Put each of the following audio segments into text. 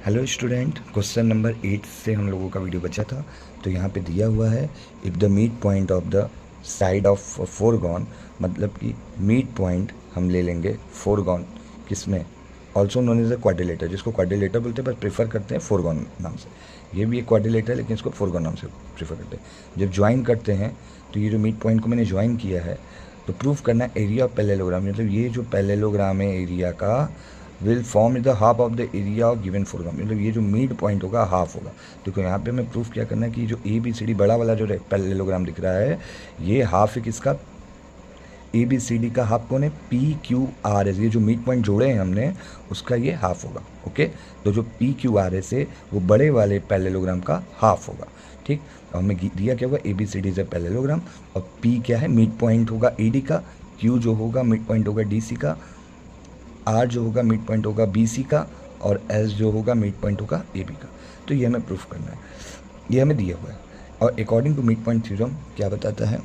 Hello student, question number 8 से हम लोगों का वीडियो बचा था। तो यहाँ पे दिया हुआ है if the mid point of the side of fourgon, मतलब कि मिड पॉइंट हम ले लेंगे फोरगॉन किसमें, also known as a quadrilateral, जिसको क्वाड्रिलेटर बोलते हैं पर प्रेफर करते हैं फोरगॉन नाम से। ये भी एक क्वाड्रिलेटर है लेकिन इसको फोरगॉन नाम से प्रेफर करते हैं। जब ज्वाइन करते हैं तो ये जो मिड पॉइंट को मैंने ज्वाइन किया है तो प्रूफ करना है एरिया ऑफ पैरेललोग्राम, मतलब ये जो पैरेललोग्राम है एरिया का will form the half of the area of given fourgram, मतलब ये जो मिड पॉइंट होगा हाफ होगा। देखो यहाँ पे हमें प्रूफ क्या करना है कि जो ए बी सी डी बड़ा वाला जो पैरेललोग्राम दिख रहा है ये हाफ है किसका, ए बी सी डी का हाफ कौन है, पी क्यू आर एस, ये जो मिड पॉइंट जोड़े हैं हमने उसका ये हाफ होगा। ओके, तो जो पी क्यू आर एस है वो बड़े वाले पैरेललोग्राम का हाफ होगा। ठीक, तो हमें दिया क्या होगा, A B C D is a parallelogram और पी क्या है, मिड पॉइंट होगा ए डी का, क्यू जो होगा मिड पॉइंट होगा डी सी का, आर जो होगा मिड पॉइंट होगा बी सी का और एस जो होगा मिड पॉइंट होगा ए बी का। तो ये हमें प्रूफ करना है, ये हमें दिया हुआ है। और according to mid point theorem क्या बताता है,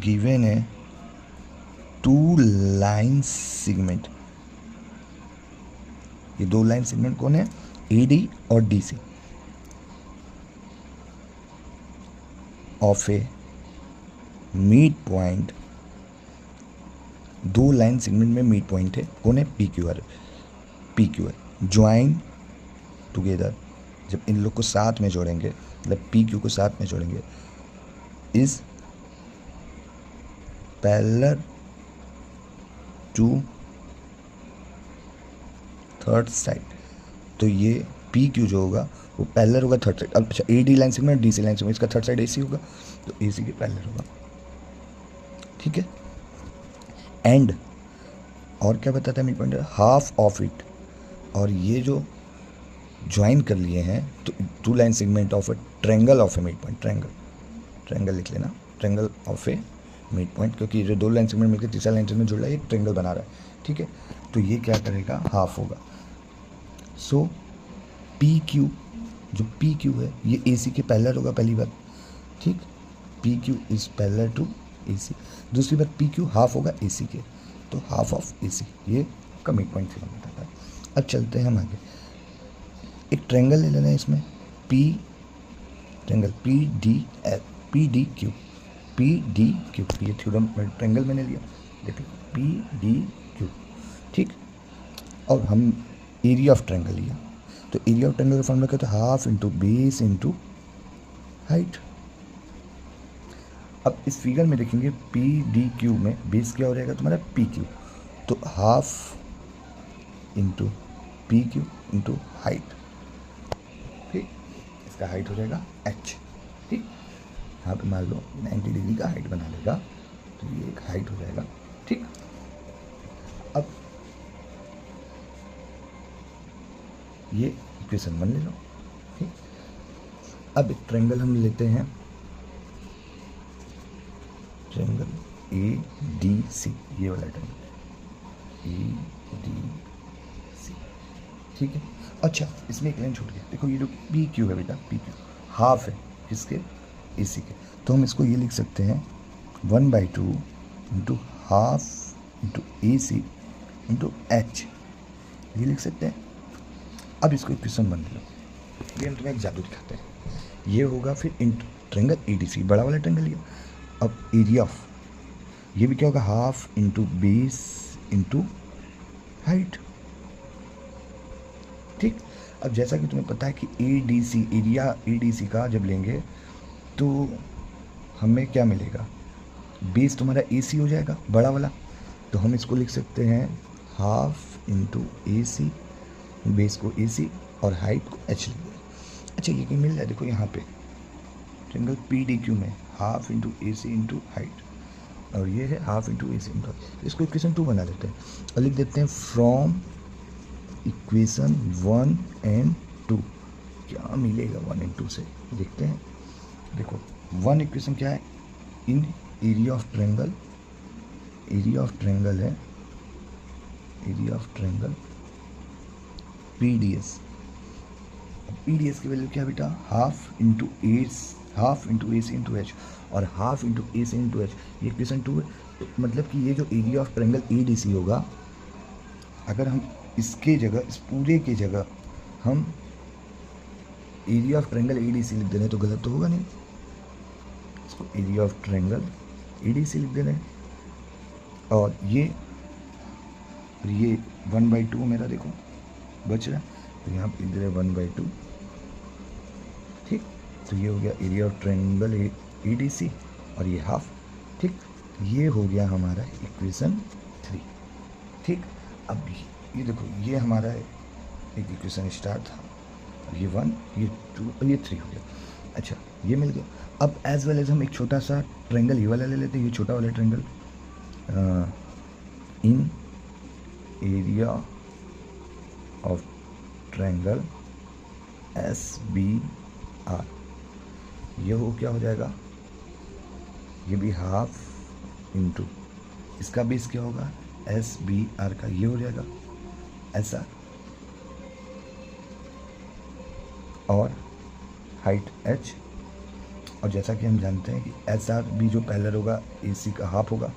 गिवन है टू लाइन सेगमेंट, ये दो लाइन सेगमेंट कौन है, ए डी और D C, of a mid point, दो लाइन सेगमेंट में मिड पॉइंट है कौन है, P Q R, P Q R join together, जब इन लोग को साथ में जोड़ेंगे मतलब पी क्यू को साथ में जोड़ेंगे, is parallel to third side. तो ये पी क्यू जो होगा वो पैरेलल होगा थर्ड साइड। अब अच्छा, A D line segment D C line segment, इसका थर्ड साइड ए सी होगा तो ए सी के पैरेलल होगा। ठीक है, एंड और क्या बताता है mid point, half of it, और ये जो ज्वाइन कर लिए हैं तो two line segment of a triangle of a mid point, triangle, triangle लिख लेना, triangle of a mid point, क्योंकि ये जो दो लाइन सेगमेंट मिलकर तीसरा लाइन सेगमेंट जुड़ रहा है, एक ट्रायंगल बना रहा है। ठीक है, तो ये क्या करेगा, हाफ होगा। सो पी क्यू, जो पी क्यू है ये ए सी के पैरेलल होगा पहली बात। ठीक, P Q is parallel to A C. दूसरी बात पी क्यू हाफ होगा ए सी के, तो हाफ ऑफ ए सी, ये का मिड पॉइंट थ्योरम बताता है। अब चलते हैं हम आगे, एक ट्रायंगल ले लेना है इसमें, P triangle P D L, P D Q, P D Q, ये थ्योरम ट्रायंगल मैंने लिया, देखो पी डी क्यू। ठीक, और हम एरिया ऑफ ट्रायंगल लिया, तो एरिया ऑफ ट्रायंगल का फॉर्मूला क्या होता है, half into base into height. अब इस फिगर में देखेंगे पी डी क्यू में बेस क्या हो जाएगा तुम्हारा, पी क्यू, तो half into P Q into height. ठीक, इसका हाइट हो जाएगा एच। ठीक, यहाँ पे मान लो 90 डिग्री का हाइट बना लेगा तो ये एक हाइट हो जाएगा। ठीक, अब ये इक्वेशन 1 ले लो। ठीक, अब एक ट्रायंगल हम लेते हैं, ट्रायंगल ए डी सी, ये वाला ट्रायंगल ए डी सी। ठीक है, अच्छा इसमें एक लाइन छूट गया, देखो ये जो पी क्यू है बेटा, पी क्यू हाफ है किसके, ए सी के, तो हम इसको ये लिख सकते हैं 1/2 into half into A C into H, ये लिख सकते हैं। अब इसको इक्वेशन 1 ले लो, ये हम तुम्हें एक जादू दिखाते हैं, ये होगा फिर into triangle A D C, बड़ा वाला ट्रायंगल लिया। अब एरिया ऑफ, ये भी क्या होगा, half into base into height. ठीक, अब जैसा कि तुम्हें पता है कि A D C, area A D C का जब लेंगे तो हमें क्या मिलेगा, बेस तुम्हारा ए सी हो जाएगा बड़ा वाला, तो हम इसको लिख सकते हैं half into A C, base को ए सी और हाइट को एच लिख दें। अच्छा ये मिल जाए, देखो यहाँ पे ट्रायंगल पी डी क्यू में half into A C into height, और ये है half into A C into height, इसको इक्वेशन 2 बना देते हैं और लिख देते हैं फ्रॉम इक्वेशन 1 एंड 2 क्या मिलेगा 1 एंड 2 से, देखते हैं। देखो 1 इक्वेशन क्या है, इन area of triangle, area of triangle है, area of triangle P D S, P D S की वैल्यू क्या बेटा, half into half into A C into H और half into A C into H, ये equation 2 है। तो मतलब कि ये जो area of triangle A D C होगा, अगर हम इसके जगह, इस पूरे की जगह हम area of triangle A D C लिख दे रहे हैं तो गलत तो होगा नहीं। इसको area of triangle A D C लिख दे रहे हैं और ये 1/2 मेरा देखो बच रहा है, तो यहाँ पे लिख दे रहे 1/2। ठीक, तो ये हो गया area of triangle A D C और ये हाफ। ठीक, ये हो गया हमारा इक्वेशन 3। ठीक, अब ये देखो, ये हमारा एक इक्वेशन स्टार था, ये 1, ये 2 और ये 3 हो गया। अच्छा, ये मिल गया। अब एज वेल एज हम एक छोटा सा ट्रायंगल ये वाला ले लेते हैं, ये छोटा वाला triangle in area of triangle S B R, ये हो क्या हो जाएगा, ये भी हाफ इंटू इसका बेस क्या होगा एस बी आर का, ये हो जाएगा एस आर और हाइट एच। और जैसा कि हम जानते हैं कि एस आर भी जो पैरेलल होगा ए सी का हाफ होगा,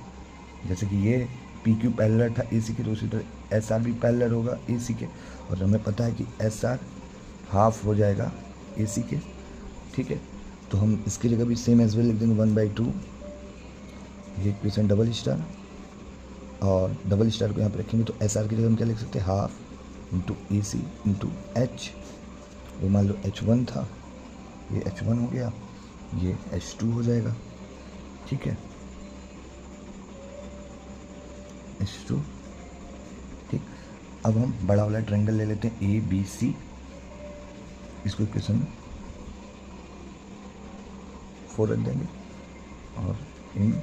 जैसे कि ये पी क्यू पैरेलल था ए सी के, तो उसी तरह एस आर भी पैरेलल होगा ए सी के, और हमें पता है कि एस आर हाफ हो जाएगा ए सी के। ठीक है, तो हम इसकी जगह भी सेम एज वेल लिख देंगे 1/2, ये इक्वेशन डबल स्टार, और डबल स्टार को यहाँ पर रखेंगे तो एस आर की जगह हम क्या लिख सकते हैं, half into A C into H, वो मान लो H1 था, ये H1 हो गया, ये H2 हो जाएगा। ठीक है, H2। ठीक, अब हम बड़ा वाला ट्रायंगल ले लेते हैं ए बी सी, इसको इक्वेशन 4 रख देंगे, और इन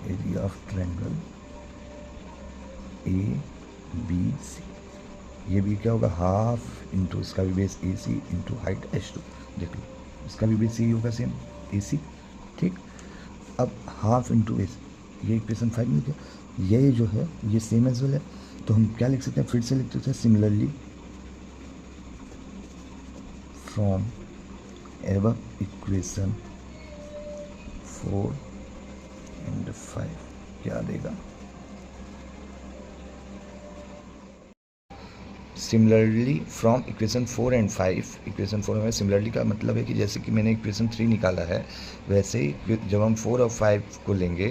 area of triangle A B C, ये भी क्या होगा, हाफ इंटू इसका भी base A C into height H2। देख लो, इसका भी बेस यही होगा सेम ए सी। ठीक, अब हाफ इंटू बेस, ये इक्वेशन 5 मिल गया। ये जो है ये सेम एज वेल है, तो हम क्या लिख सकते हैं, फिर से लिख सकते हैं similarly from above equation 4 and 5 क्या देगा, similarly from equation 4 and 5। Equation 4 में सिमिलरली का मतलब है कि जैसे कि मैंने इक्वेशन 3 निकाला है, वैसे ही जब हम 4 और 5 को लेंगे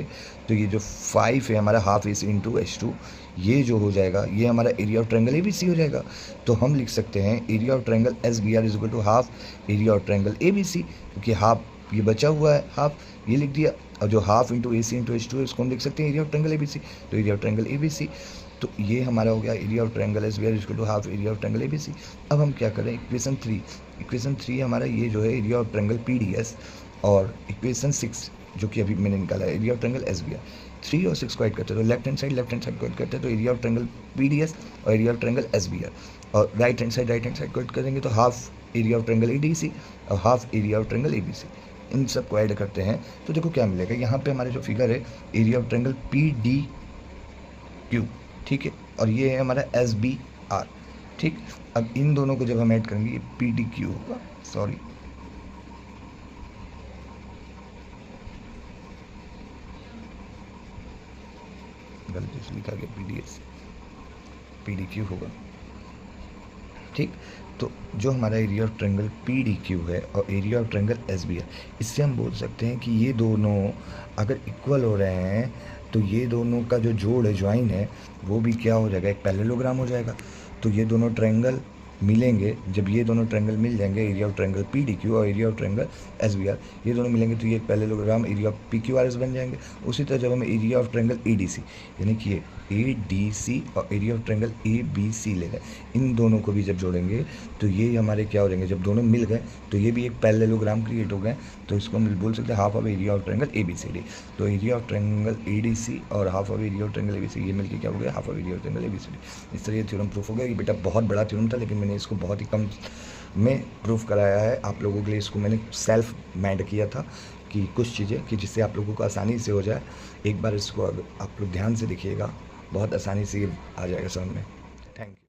तो ये जो 5 है हमारा हाफ ए सी इंटू H2, ये जो हो जाएगा ये हमारा area of triangle A B C हो जाएगा। तो हम लिख सकते हैं area of triangle S B R is equal to half area of triangle A B C, क्योंकि हाफ ये बचा हुआ है, हाफ ये लिख दिया, और जो half into A C into H2 है इसको हम लिख सकते हैं area of triangle A B C. तो area of triangle A B C, तो ये हमारा हो गया area of triangle S B R equal to half area of triangle A B C. अब हम क्या करें, इक्वेशन 3 हमारा ये जो है area of triangle P D S, और इक्वेशन 6 जो कि अभी मैंने निकाला है area of triangle S B R. 3 और 6 को ऐड करते हैं तो लेफ्ट हैंड साइड को ऐड करते हैं तो area of triangle P D S और area of triangle S B R, और राइट हैंड साइड को ऐड करेंगे तो half area of triangle A D C और half area of triangle A B C. इन सब को ऐड करते हैं तो देखो क्या मिलेगा, यहाँ पे हमारे जो फिगर है area of triangle P D Q, ठीक है, और ये है हमारा एस बी आर। ठीक, अब इन दोनों को जब हम ऐड करेंगे ये पी डी क्यू होगा, सॉरी गलती से लिखा गया P D S, P D Q होगा। ठीक, तो जो हमारा area of triangle P D Q है और area of triangle S B R, इससे हम बोल सकते हैं कि ये दोनों अगर इक्वल हो रहे हैं तो ये दोनों का जो जोड़ है, ज्वाइन है, वो भी क्या हो जाएगा, एक पैरेललोग्राम हो जाएगा। तो ये दोनों ट्रायंगल मिलेंगे, जब ये दोनों ट्रायंगल मिल जाएंगे area of triangle P D Q और area of triangle S B R, ये दोनों मिलेंगे तो ये एक parallelogram area of P Q R S बन जाएंगे। उसी तरह जब हम area of triangle A D C, यानी कि ये ए डी सी और area of triangle A B C ले गए, इन दोनों को भी जब जोड़ेंगे तो ये हमारे क्या हो जाएंगे, जब दोनों मिल गए तो ये भी एक पैरेललोग्राम क्रिएट हो गए। तो इसको हम बोल सकते हैं half of area of triangle A B C D. तो area of triangle A D C और half of area of triangle A B C, ये मिलकर क्या हो गया, half of area of triangle A B C D. इस तरह ये थ्योरम प्रूफ हो गया। ये बेटा बहुत बड़ा थ्योरम था, लेकिन मैंने इसको बहुत ही कम में प्रूफ कराया है आप लोगों के लिए। इसको मैंने सेल्फ मेड किया था कि कुछ चीज़ें कि जिससे आप लोगों को आसानी से हो जाए। एक बार इसको आप लोग ध्यान से देखिएगा, बहुत आसानी से आ जाएगा समझ में। Thank you.